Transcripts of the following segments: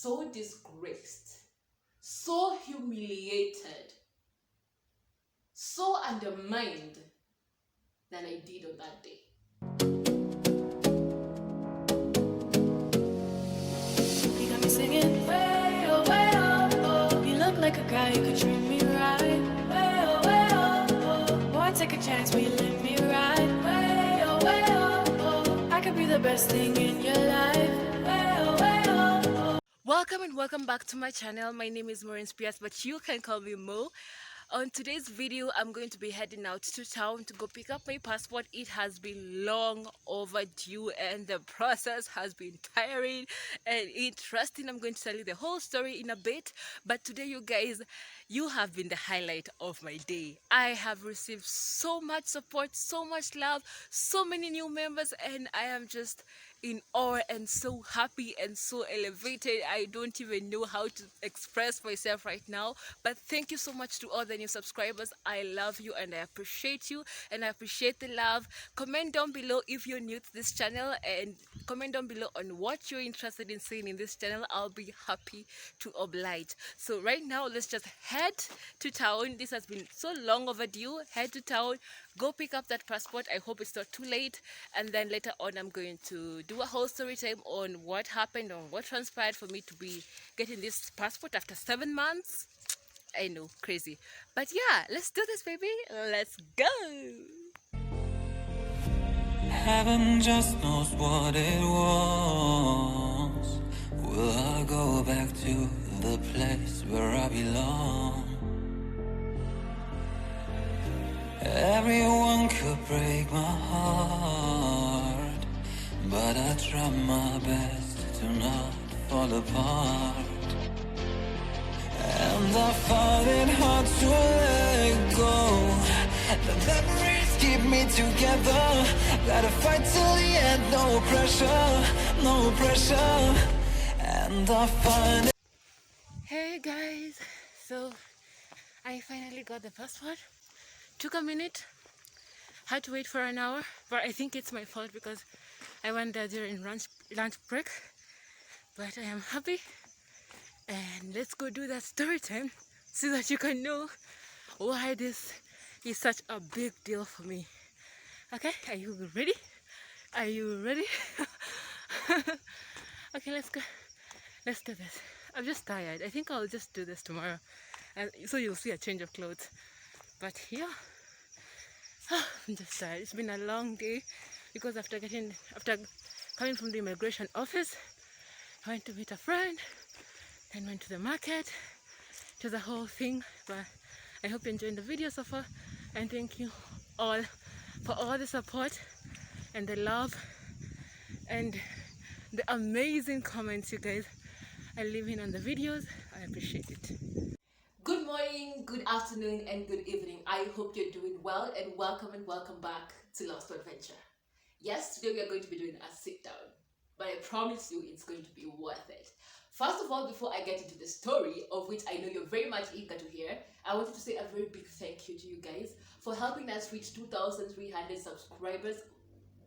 so disgraced, so humiliated, so undermined than I did on that day. You got me singing, way oh, oh. You look like a guy who could treat me right. Way oh, oh. Boy, take a chance, will you let me ride? Way oh, oh. I could be the best thing in your life. Way oh. Welcome and welcome back to my channel. My name is Maureen Spears, but you can call me Mo. On today's video, I'm going to be heading out to town to go pick up my passport. It has been long overdue and the process has been tiring and interesting. I'm going to tell you the whole story in a bit, but today, you guys, you have been the highlight of my day. I have received so much support, so much love, so many new members, and I am just in awe and so happy and so elevated. I don't even know how to express myself right now, but thank you so much to all the new subscribers. I love you and I appreciate you, and I appreciate the love. Comment down below if you're new to this channel, and comment down below on what you're interested in seeing in this channel. I'll be happy to oblige. So right now, let's just head to town. This has been so long overdue. Head to town, go pick up that passport. I hope it's not too late, and then later on I'm going to do a whole story time on what happened, on what transpired for me to be getting this passport after 7 months. I know, crazy, but yeah, let's do this, baby. Let's go. Heaven just knows what it was. Will I go back to the place where I belong? Everyone could break my heart, but I try my best to not fall apart. And I find it hard to let go. The memories keep me together. Gotta fight till the end, no pressure, no pressure. And I find it. Hey guys, so I finally got the passport. Took a minute, had to wait for an hour, but I think it's my fault because I went there during lunch break. But I am happy, and let's go do that story time so that you can know why this is such a big deal for me. Okay, are you ready? Are you ready? Okay, let's go. Let's do this. I'm just tired. I think I'll just do this tomorrow, and so you'll see a change of clothes. But yeah, I'm just tired. It's been a long day because after coming from the immigration office, I went to meet a friend, then went to the market, to the whole thing. But I hope you're enjoying the video so far, and thank you all for all the support and the love and the amazing comments you guys are leaving on the videos. I appreciate it. Good morning, good afternoon, and good evening. I hope you're doing well, and welcome back to Lost Adventure. Yes, today we are going to be doing a sit down, but I promise you it's going to be worth it. First of all, before I get into the story, of which I know you're very much eager to hear, I wanted to say a very big thank you to you guys for helping us reach 2,300 subscribers.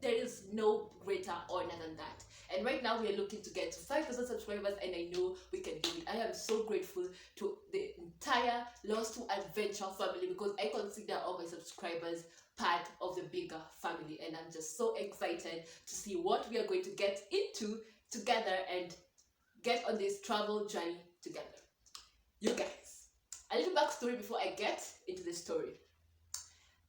There is no greater honor than that. And right now we are looking to get to 5,000 subscribers, and I know we can do it. I am so grateful to the entire Lost to Adventure family, because I consider all my subscribers part of the bigger family, and I'm just so excited to see what we are going to get into together and get on this travel journey together. You guys, a little backstory before I get into the story.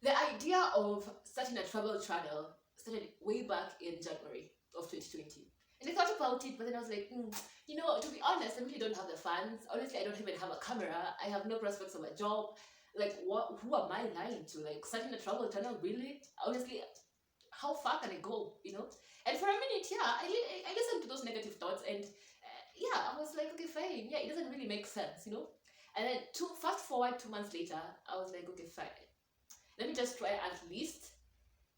The idea of starting a travel channel started way back in January of 2020. And I thought about it, but then I was like, you know, to be honest, I really don't have the funds. Honestly, I don't even have a camera. I have no prospects of a job. Like, who am I lying to? Like, starting a travel channel, really? Honestly, how far can I go, you know? And for a minute, yeah, I listened to those negative thoughts, and yeah, I was like, okay, fine. Yeah, it doesn't really make sense, you know? And then fast forward 2 months later, I was like, okay, fine. Let me just try at least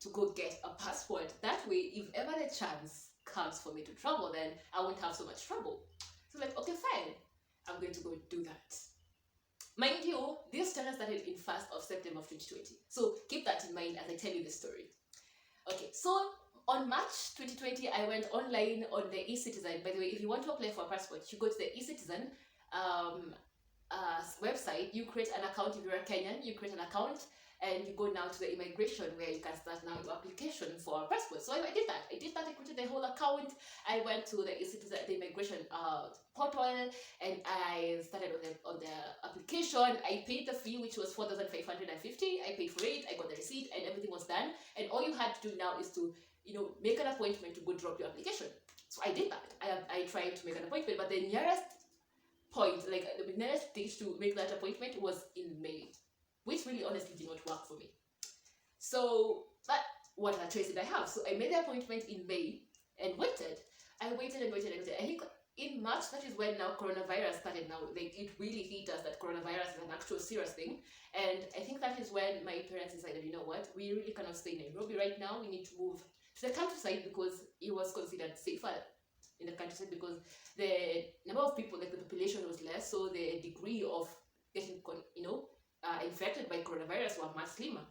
to go get a passport. That way, if ever the chance comes for me to travel, then I won't have so much trouble. So like, okay, fine. I'm going to go do that. Mind you, this channel started in 1st of September of 2020. So keep that in mind as I tell you the story. Okay, so on March 2020, I went online on the eCitizen. By the way, if you want to apply for a passport, you go to the eCitizen website, you create an account. If you're a Kenyan, you create an account, and you go now to the immigration where you can start now your application for a passport. So I did that. I created the whole account. I went to the eCitizen, the immigration portal, and I started on the application. I paid the fee, which was 4,550. I paid for it. I got the receipt, and everything was done. And all you had to do now is to make an appointment to go drop your application. So I did that. I tried to make an appointment, but the nearest point, like the nearest date to make that appointment was in May, which really honestly did not work for me. So but what a choice did I have? So I made the appointment in May and waited. I waited and waited and waited. I think in March, that is when now coronavirus started. Now, like, it really hit us that coronavirus is an actual serious thing. And I think that is when my parents decided, you know what, we really cannot stay in Nairobi right now. We need to move to the countryside because it was considered safer in the countryside because the number of people, like the population was less, so the degree of getting infected by coronavirus were much slimmer.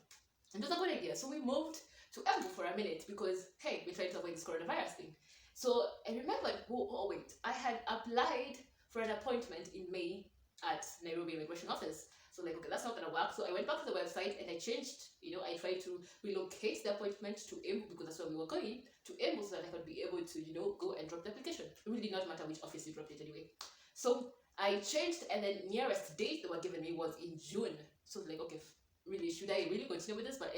And it was a good idea. So we moved to Embu for a minute because, hey, we're trying to avoid this coronavirus thing. So I remembered, wait, I had applied for an appointment in May at Nairobi Immigration Office. So like, okay, that's not gonna work. So I went back to the website and I changed, I tried to relocate the appointment to Embu because that's where we were going, to Embu so that I could be able to, go and drop the application. It really did not matter which office you dropped it anyway. So I changed, and the nearest date they were giving me was in June. So like, okay, really, should I really continue with this? But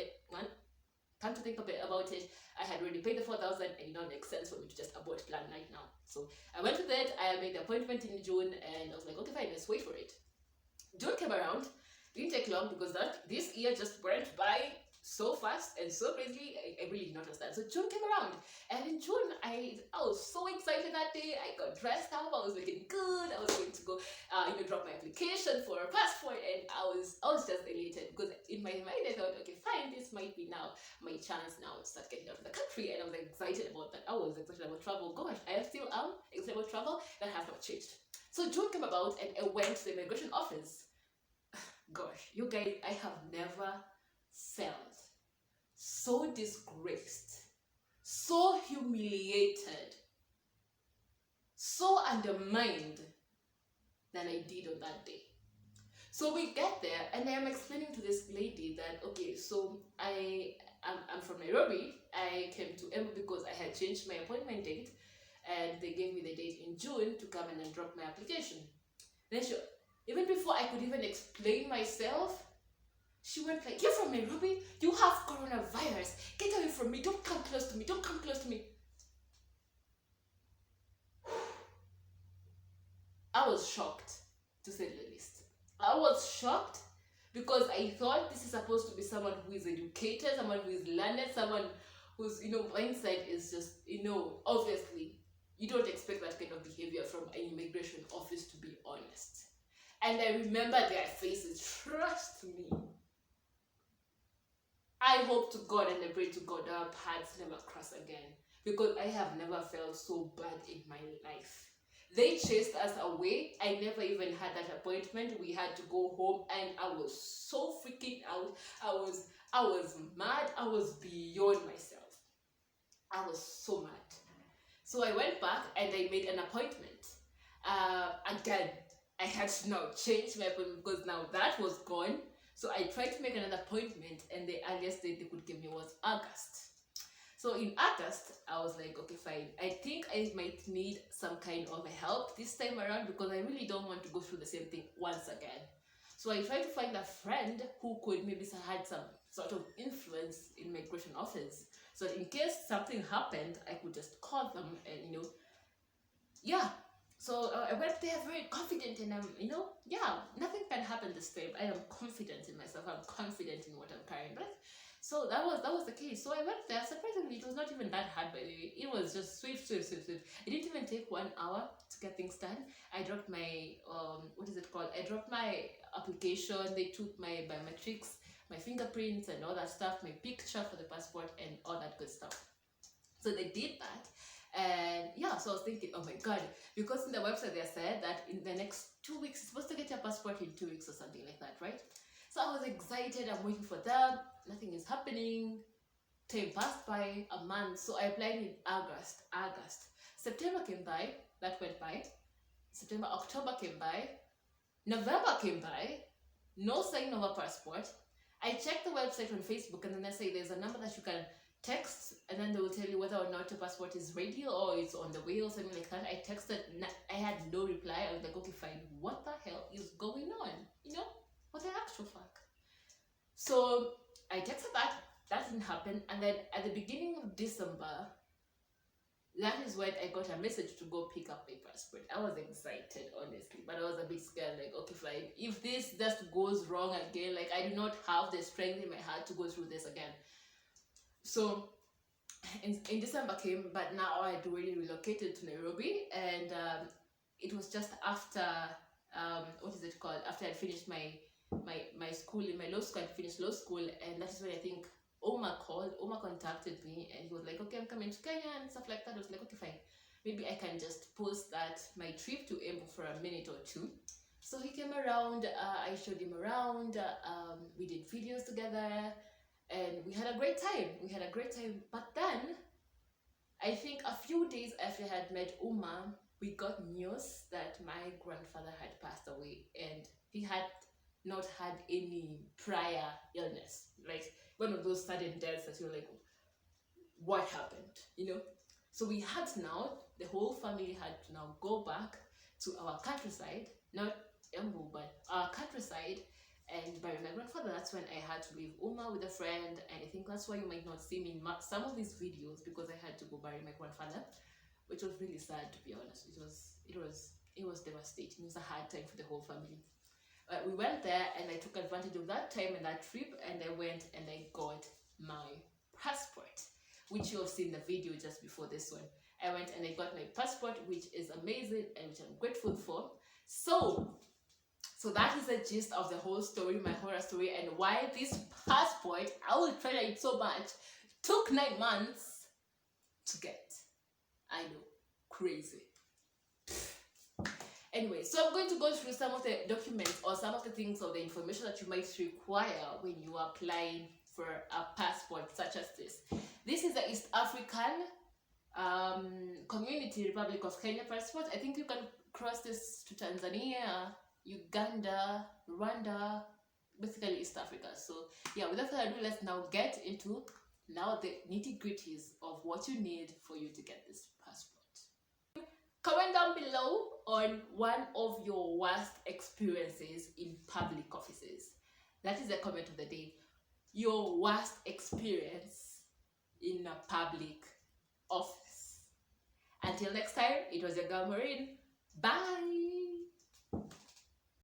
time to think a bit about it. I had already paid the 4,000 and it don't make sense for me to just abort plan right now. So I went with it. I made the appointment in June and I was like, okay, fine, let's wait for it. June came around. Didn't take long because this year just went by so fast and so crazily. I really did not understand. So June came around, and in June I was so excited that day. I got dressed up. I was looking good. I was going to go, drop my application for a passport, and I was just elated because in my mind I thought, okay, fine, this might be now my chance now to start getting out of the country, and I was excited about that. I was excited about travel. Gosh, I still am excited about travel. That has not changed. So June came about, and I went to the immigration office. Gosh, you guys, I have never felt so disgraced, so humiliated, so undermined than I did on that day. So we get there, and I am explaining to this lady that, okay, so I'm from Nairobi. I came to Embu because I had changed my appointment date, and they gave me the date in June to come in and drop my application. Then even before I could even explain myself, she went like, you're from Nairobi? You have coronavirus. Get away from me. Don't come close to me. Don't come close to me. I was shocked, to say the least. I was shocked because I thought this is supposed to be someone who is educated, someone who is learned, someone whose, mindset is just, obviously, you don't expect that kind of behavior from an immigration office, to be honest. And I remember their faces. Trust me. I hope to God and I pray to God that our paths never cross again, because I have never felt so bad in my life. They chased us away. I never even had that appointment. We had to go home, and I was so freaking out. I was mad. I was beyond myself. I was so mad. So I went back and I made an appointment. Again, I had to now change my appointment because now that was gone. So I tried to make another appointment, and the earliest date they could give me was August. So in August, I was like, okay, fine. I think I might need some kind of help this time around because I really don't want to go through the same thing once again. So I tried to find a friend who could maybe had some sort of influence in migration office, so that in case something happened, I could just call them and, yeah. So I went there very confident, and nothing can happen this time. I am confident in myself. I'm confident in what I'm carrying. But so that was the case. So I went there. Surprisingly, it was not even that hard, by the way. It was just swift. It didn't even take 1 hour to get things done. I dropped my I dropped my application. They took my biometrics, my fingerprints, and all that stuff, my picture for the passport, and all that good stuff. So they did that. And yeah, so I was thinking, oh my god, because in the website they said that in the next 2 weeks, you're supposed to get your passport in 2 weeks or something like that, right? So I was excited. I'm waiting for them. Nothing is happening. time passed by, a month. So I applied in August. September came by, that went by. September, October came by. November came by. No sign of a passport. I checked the website on Facebook, and then they say there's a number that you can text, and then they will tell you whether or not your passport is ready or it's on the way or something like that. I texted, I had no reply. I was like, okay, fine. What the hell is going on? You know, what the actual fuck? So I texted that didn't happen. And then at the beginning of December, that is when I got a message to go pick up my passport. I was excited, honestly, but I was a bit scared, like, okay, fine. If this just goes wrong again, like, I do not have the strength in my heart to go through this again. So in December came, but now I had already relocated to Nairobi, and it was just after what is it called? After I finished my school in my law school, I finished law school, and that is when I think Uma contacted me, and he was like, okay, I'm coming to Kenya and stuff like that. I was like, okay, fine, maybe I can just post that my trip to Embu for a minute or two. So he came around, I showed him around, we did videos together, and we had a great time. But then, I think a few days after I had met Uma, we got news that my grandfather had passed away, and he had not had any prior illness. Like, one of those sudden deaths that you're like, what happened? You know? So we had now, the whole family had to now go back to our countryside, not Embu, but our countryside, and bury my grandfather. That's when I had to leave Uma with a friend, and I think that's why you might not see me in some of these videos, because I had to go bury my grandfather, which was really sad, to be honest. It was devastating. It was a hard time for the whole family. We went there, and I took advantage of that time and that trip, and I went and I got my passport, which you have seen the video just before this one. I went and I got my passport, which is amazing and which I'm grateful for. So that is the gist of the whole story, my horror story, and why this passport, I will treasure it so much, took 9 months to get. I know, crazy. Anyway, so I'm going to go through some of the documents or some of the things or the information that you might require when you are applying for a passport such as this. This is the East African Community Republic of Kenya passport. I think you can cross this to Tanzania, Uganda, Rwanda, basically East Africa. So yeah, without further ado, let's now get into the nitty-gritties of what you need for you to get this passport. Comment down below on one of your worst experiences in public offices. That is the comment of the day. Your worst experience in a public office. Until next time, it was your girl Maureen. Bye!